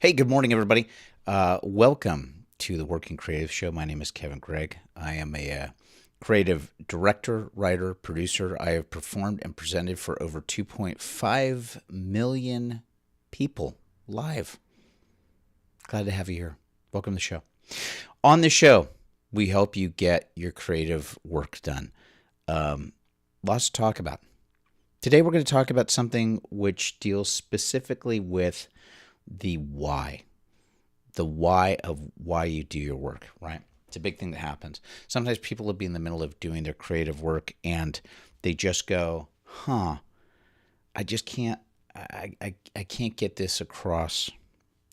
Hey, good morning, everybody. Welcome to the Working Creative Show. My name is Kevin Gregg. I am a creative director, writer, producer. I have performed and presented for over 2.5 million people live. Glad to have you here. Welcome to the show. On the show, we help you get your creative work done. Lots to talk about. Today, we're going to talk about something which deals specifically with the why of why you do your work, right? It's a big thing that happens. Sometimes people will be in the middle of doing their creative work and they just go, I just can't, I can't get this across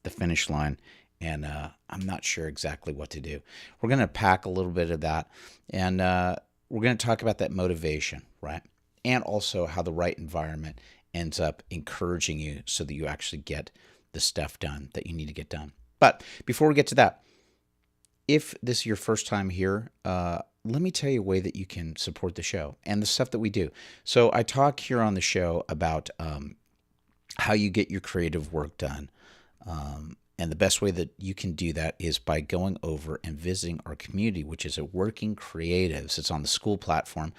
the finish line, and I'm not sure exactly what to do. We're going to pack a little bit of that, and we're going to talk about that motivation, right? And also how the right environment ends up encouraging you so that you actually get the stuff done that you need to get done. But before we get to that, if this is your first time here, let me tell you a way that you can support the show and the stuff that we do. So I talk here on the show about how you get your creative work done. And the best way that you can do that is by going over and visiting our community, which is at Working Creatives. It's on the school platform.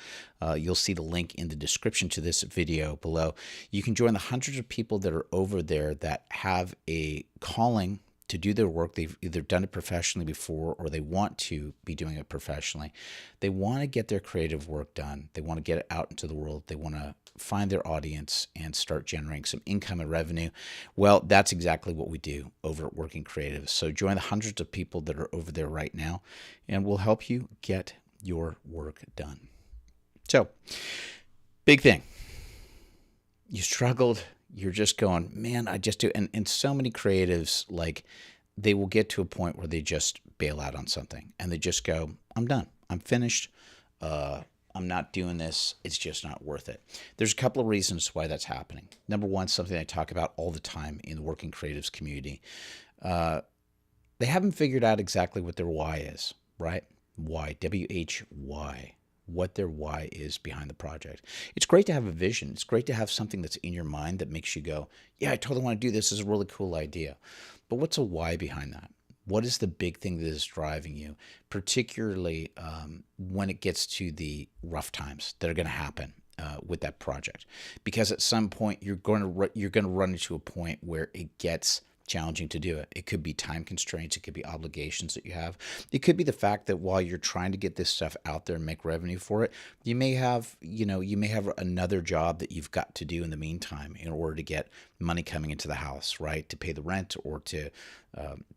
You'll see the link in the description to this video below. You can join the hundreds of people that are over there that have a calling to do their work. They've either done it professionally before or they want to be doing it professionally. They want to get their creative work done. They want to get it out into the world. They want to find their audience and start generating some income and revenue. Well, that's exactly what we do over at Working Creatives. So join the hundreds of people that are over there right now, and we'll help you get your work done. So, big thing. You struggled. You're just going, man, I just do. And so many creatives, like, they will get to a point where they just bail out on something and they just go, I'm done. I'm finished. I'm not doing this. It's just not worth it. There's a couple of reasons why that's happening. Number one, something I talk about all the time in the Working Creatives community. They haven't figured out exactly what their why is, right? Why, W-H-Y, what their why is behind the project. It's great to have a vision. It's great to have something that's in your mind that makes you go, yeah, I totally want to do this. This is a really cool idea. But what's a why behind that? What is the big thing that is driving you, particularly when it gets to the rough times that are going to happen with that project? Because at some point you're going to run into a point where it gets challenging to do it. It could be time constraints. It could be obligations that you have. It could be the fact that while you're trying to get this stuff out there and make revenue for it, you may have another job that you've got to do in the meantime in order to get money coming into the house, right? To pay the rent or to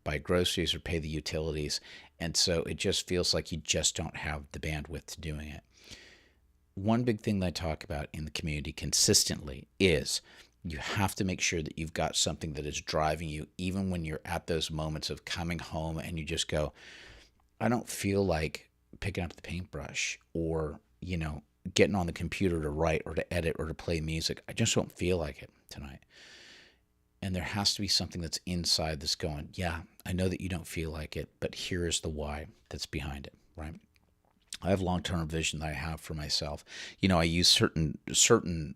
buy groceries or pay the utilities. And so it just feels like you just don't have the bandwidth to doing it. One big thing that I talk about in the community consistently is you have to make sure that you've got something that is driving you, even when you're at those moments of coming home and you just go, I don't feel like picking up the paintbrush or, getting on the computer to write or to edit or to play music. I just don't feel like it tonight. And there has to be something that's inside that's going, yeah, I know that you don't feel like it, but here is the why that's behind it, right? I have long-term vision that I have for myself. I use certain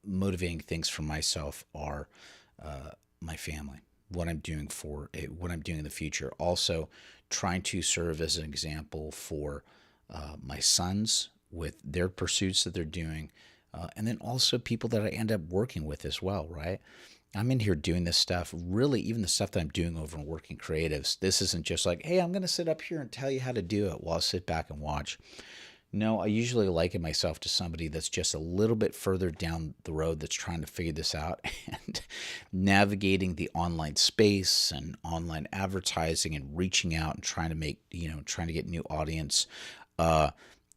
motivating things for myself are my family, what I'm doing what I'm doing in the future. Also, trying to serve as an example for my sons with their pursuits that they're doing, and then also people that I end up working with as well, right? I'm in here doing this stuff, really, even the stuff that I'm doing over in Working Creatives. This isn't just like, hey, I'm going to sit up here and tell you how to do it while I sit back and watch. No, I usually liken myself to somebody that's just a little bit further down the road that's trying to figure this out and navigating the online space and online advertising and reaching out and trying to get new audience.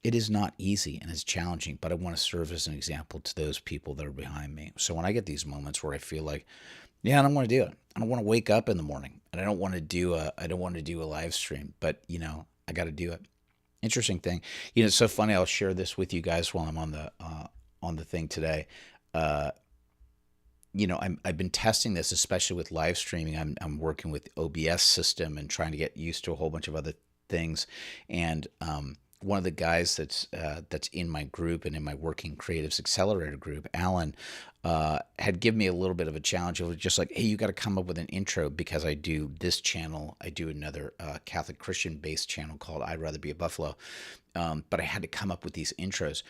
It is not easy and it's challenging, but I want to serve as an example to those people that are behind me. So when I get these moments where I feel like, yeah, I don't want to do it. I don't want to wake up in the morning and I don't want to do a live stream, but I got to do it. Interesting thing. It's so funny. I'll share this with you guys while I'm on the thing today. I've been testing this, especially with live streaming. I'm working with OBS system and trying to get used to a whole bunch of other things. And one of the guys that's in my group and in my Working Creatives Accelerator group, Alan, had given me a little bit of a challenge. It was just like, hey, you got to come up with an intro because I do this channel. I do another Catholic Christian based channel called I'd Rather Be a Buffalo. But I had to come up with these intros.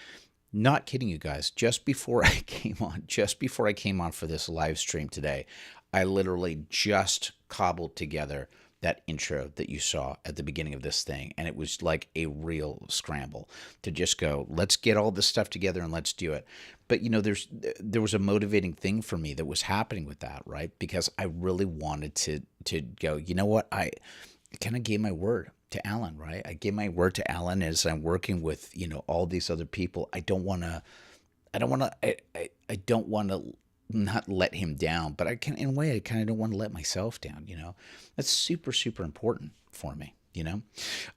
Not kidding you guys. Just before I came on for this live stream today, I literally just cobbled together that intro that you saw at the beginning of this thing. And it was like a real scramble to just go, let's get all this stuff together and let's do it. But there was a motivating thing for me that was happening with that, right? Because I really wanted to go, you know what? I kind of gave my word to Alan, right? I gave my word to Alan as I'm working with, all these other people. I don't want to not let him down, but in a way, I kind of don't want to let myself down, That's super, super important for me.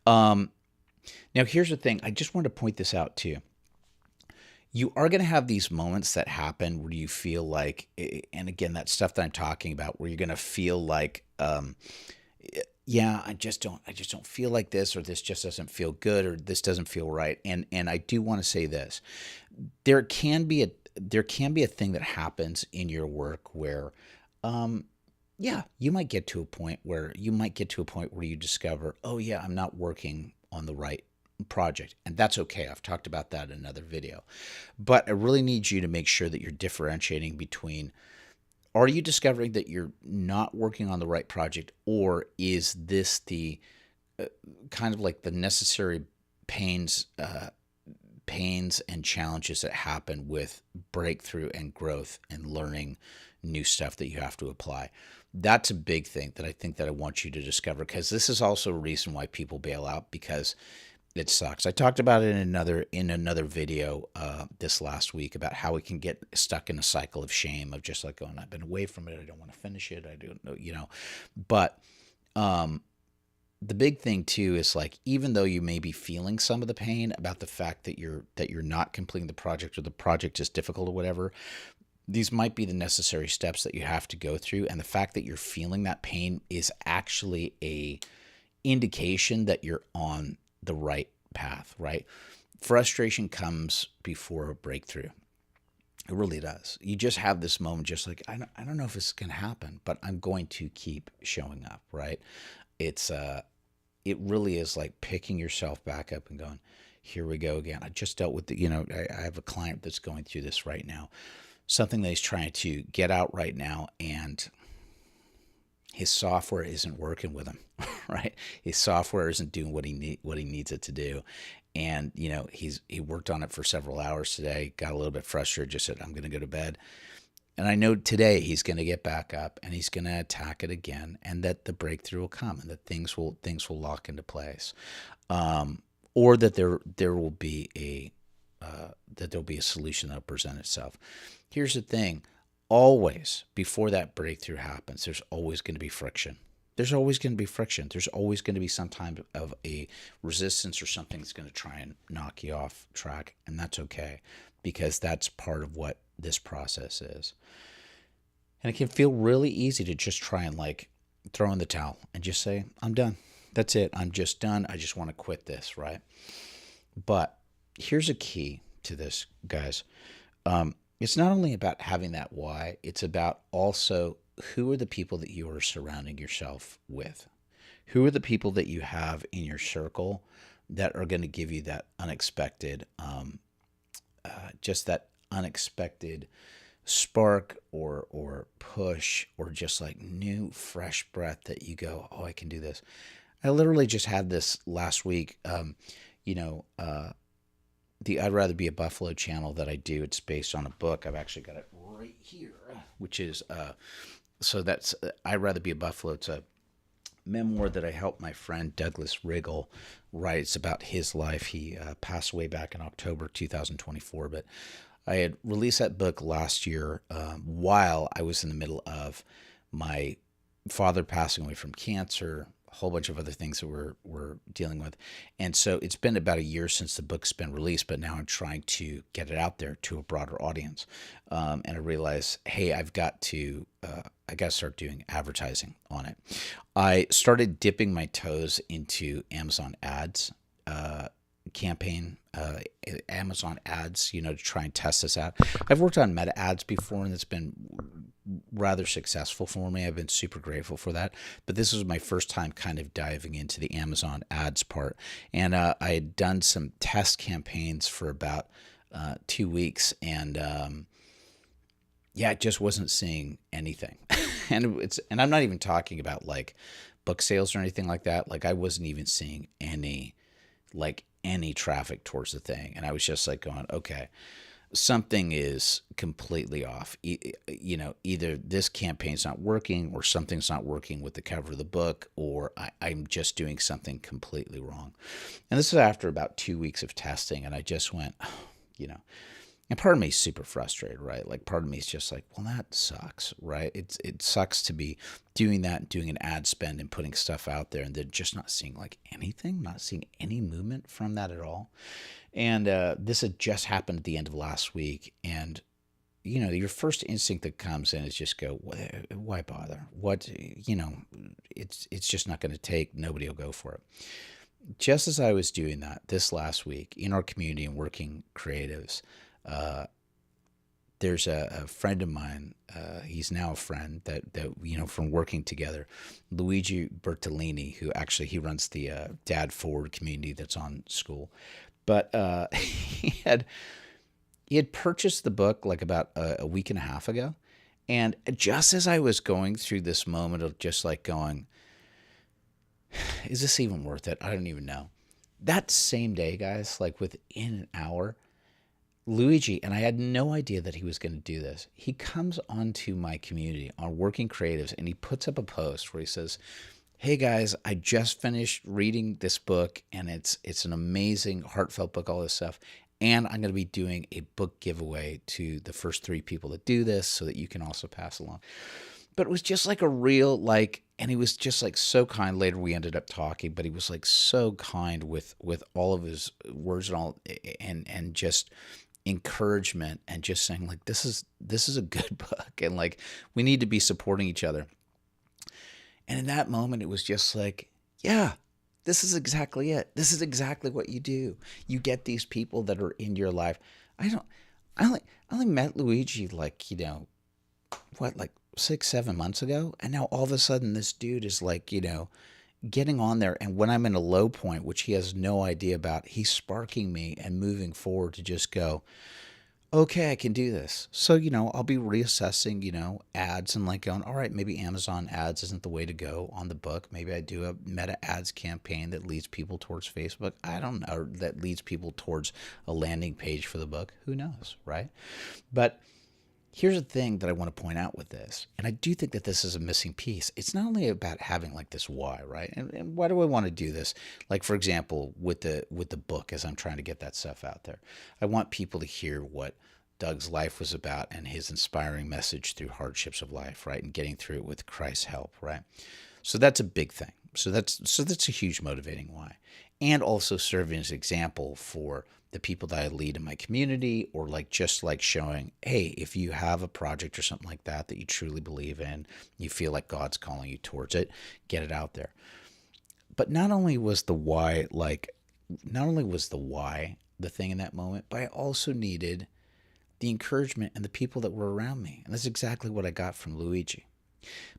Now here's the thing. I just want to point this out too. You are going to have these moments that happen where you feel like, and again, that stuff that I'm talking about, where you're going to feel like, yeah, I just don't feel like this, or this just doesn't feel good, or this doesn't feel right. And I do want to say this. There can be a thing that happens in your work where, yeah, you might get to a point where you discover, oh yeah, I'm not working on the right project. And that's okay. I've talked about that in another video. But I really need you to make sure that you're differentiating between, are you discovering that you're not working on the right project, or is this the kind of like the necessary pains and challenges that happen with breakthrough and growth and learning new stuff that you have to apply? That's a big thing that I think that I want you to discover, because this is also a reason why people bail out, because it sucks. I talked about it in another video this last week about how we can get stuck in a cycle of shame of just like going, I've been away from it. I don't want to finish it. I don't know, But the big thing too is like, even though you may be feeling some of the pain about the fact that you're not completing the project, or the project is difficult or whatever, these might be the necessary steps that you have to go through. And the fact that you're feeling that pain is actually a indication that you're on the right path, right? Frustration comes before a breakthrough. It really does. You just have this moment, just like, I don't know if this is going to happen, but I'm going to keep showing up, right? It really is like picking yourself back up and going, here we go again. I just dealt with I have a client that's going through this right now, something that he's trying to get out right now, and his software isn't working with him, right? His software isn't doing what he needs it to do. And, he worked on it for several hours today, got a little bit frustrated, just said, I'm going to go to bed. And I know today he's going to get back up and he's going to attack it again, and that the breakthrough will come, and that things will lock into place. Or that there will be a solution that'll present itself. Here's the thing. Always, before that breakthrough happens, there's always going to be friction. There's always going to be friction. There's always going to be some type of a resistance, or something that's going to try and knock you off track. And that's okay, because that's part of what this process is. And it can feel really easy to just try and like throw in the towel and just say, I'm done. That's it. I'm just done. I just want to quit this, right? But here's a key to this, guys. It's not only about having that why, it's about also, who are the people that you are surrounding yourself with? Who are the people that you have in your circle that are going to give you that unexpected, just that unexpected spark or push, or just like new, fresh breath that you go, oh, I can do this. I literally just had this last week, the I'd Rather Be a Buffalo channel that I do. It's based on a book. I've actually got it right here, which is, so that's I'd Rather Be a Buffalo. It's a memoir that I helped my friend Douglas Riggle write. It's about his life. He passed away back in October 2024, but I had released that book last year while I was in the middle of my father passing away from cancer, a whole bunch of other things that we're dealing with. And so it's been about a year since the book's been released, but now I'm trying to get it out there to a broader audience. And I realized, hey, I got to start doing advertising on it. I started dipping my toes into Amazon ads, campaign, Amazon ads, to try and test this out. I've worked on meta ads before, and it's been rather successful for me. I've been super grateful for that. But this was my first time kind of diving into the Amazon ads part. And I had done some test campaigns for about 2 weeks, and yeah, it just wasn't seeing anything. And I'm not even talking about like book sales or anything like that. Like I wasn't even seeing any traffic towards the thing. And I was just like going, okay, something is completely off. Either this campaign's not working, or something's not working with the cover of the book, or I'm just doing something completely wrong. And this is after about 2 weeks of testing. And I just went, and part of me is super frustrated, right? Like part of me is just like, well, that sucks, right? It sucks to be doing that and doing an ad spend and putting stuff out there and then just not seeing like anything, not seeing any movement from that at all. And this had just happened at the end of last week. And, your first instinct that comes in is just go, why bother? It's just not going to take, nobody will go for it. Just as I was doing that this last week in our community and working creatives, there's a friend of mine, he's now a friend that from working together, Luigi Bertolini, who actually he runs the Dad Forward community that's on school. But he had purchased the book like about a week and a half ago. And just as I was going through this moment of just like going, is this even worth it? I don't even know. That same day, guys, like within an hour, Luigi, and I had no idea that he was going to do this, he comes onto my community on Working Creatives and he puts up a post where he says, hey guys, I just finished reading this book and it's an amazing, heartfelt book, all this stuff. And I'm going to be doing a book giveaway to the first 3 people that do this so that you can also pass along. But it was just like a real, and he was just like so kind. Later we ended up talking, but he was like so kind with all of his words and all, and just encouragement and just saying like, this is a good book. And like, we need to be supporting each other. And in that moment, it was just like, yeah, this is exactly it. This is exactly what you do. You get these people that are in your life. I only met Luigi like 6-7 months ago. And now all of a sudden this dude is like, getting on there. And when I'm in a low point, which he has no idea about, he's sparking me and moving forward to just go, okay, I can do this. So, I'll be reassessing, ads and like going, all right, maybe Amazon ads isn't the way to go on the book. Maybe I do a meta ads campaign that leads people towards Facebook. I don't know, that leads people towards a landing page for the book. Who knows, right? But here's the thing that I want to point out with this, and I do think that this is a missing piece. It's not only about having like this why, right? And why do I want to do this? Like, for example, with the book, as I'm trying to get that stuff out there, I want people to hear what Doug's life was about and his inspiring message through hardships of life, right? And getting through it with Christ's help, right? So that's a big thing. So that's a huge motivating why. And also serving as an example for the people that I lead in my community, or like just like showing, hey, if you have a project or something like that you truly believe in, you feel like God's calling you towards it, get it out there. But not only was the why the thing in that moment, but I also needed the encouragement and the people that were around me. And that's exactly what I got from Luigi.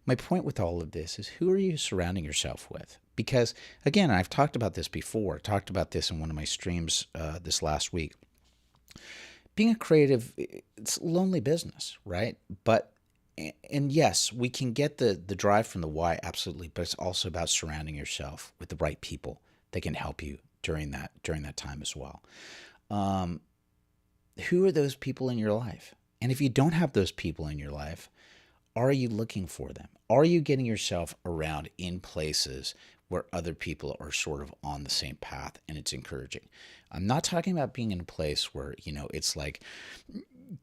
My point with all of this is, who are you surrounding yourself with? Because, again, I've talked about this before. I talked about this in one of my streams this last week. Being a creative, it's a lonely business, right? And yes, we can get the drive from the why, absolutely, but it's also about surrounding yourself with the right people that can help you during that time as well. Who are those people in your life? And if you don't have those people in your life, are you looking for them? Are you getting yourself around in places where other people are sort of on the same path and it's encouraging? I'm not talking about being in a place where, it's like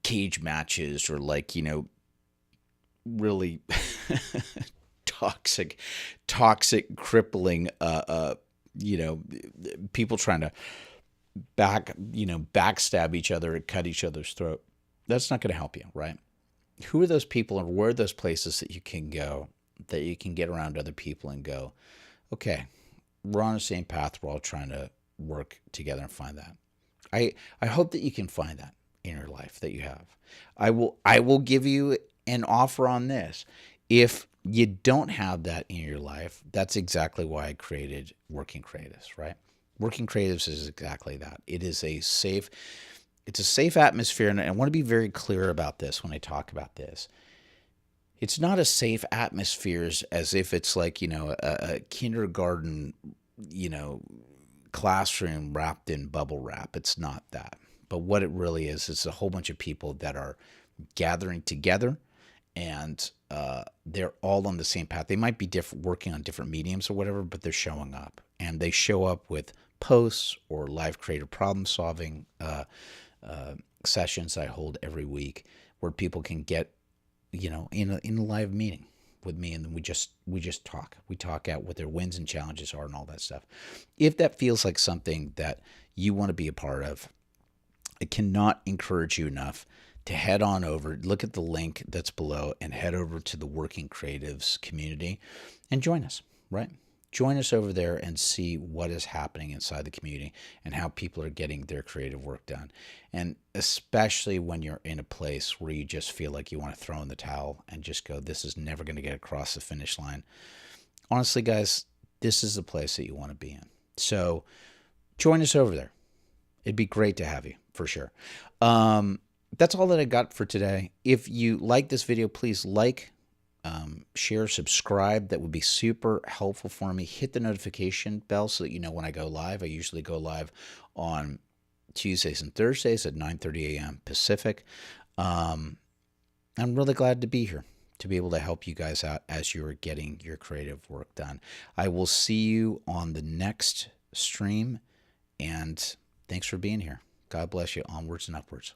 cage matches or like, really toxic, crippling, people trying to backstab each other and cut each other's throat. That's not going to help you, right? Who are those people, and where are those places that you can go, that you can get around other people and go, okay, we're on the same path. We're all trying to work together and find that. I hope that you can find that in your life that you have. I will give you an offer on this. If you don't have that in your life, that's exactly why I created Working Creatives, right? Working Creatives is exactly that. It's a safe atmosphere, and I want to be very clear about this when I talk about this. It's not a safe atmosphere as if it's like, a kindergarten, you know, classroom wrapped in bubble wrap. It's not that. But what it really is, it's a whole bunch of people that are gathering together, and they're all on the same path. They might be different, working on different mediums or whatever, but they're showing up, and they show up with posts or live creative problem solving sessions I hold every week, where people can get, in a live meeting with me, and then we just talk. We talk out what their wins and challenges are and all that stuff. If that feels like something that you want to be a part of, I cannot encourage you enough to head on over, look at the link that's below, and head over to the Working Creatives community and join us, right? Join us over there and see what is happening inside the community and how people are getting their creative work done. And especially when you're in a place where you just feel like you want to throw in the towel and just go, this is never going to get across the finish line. Honestly, guys, this is the place that you want to be in. So join us over there. It'd be great to have you, for sure. That's all that I got for today. If you like this video, please like, share, subscribe. That would be super helpful for me. Hit the notification bell so that you know when I go live. I usually go live on Tuesdays and Thursdays at 9:30 a.m. Pacific. I'm really glad to be here, to be able to help you guys out as you're getting your creative work done. I will see you on the next stream, and thanks for being here. God bless you. Onwards and upwards.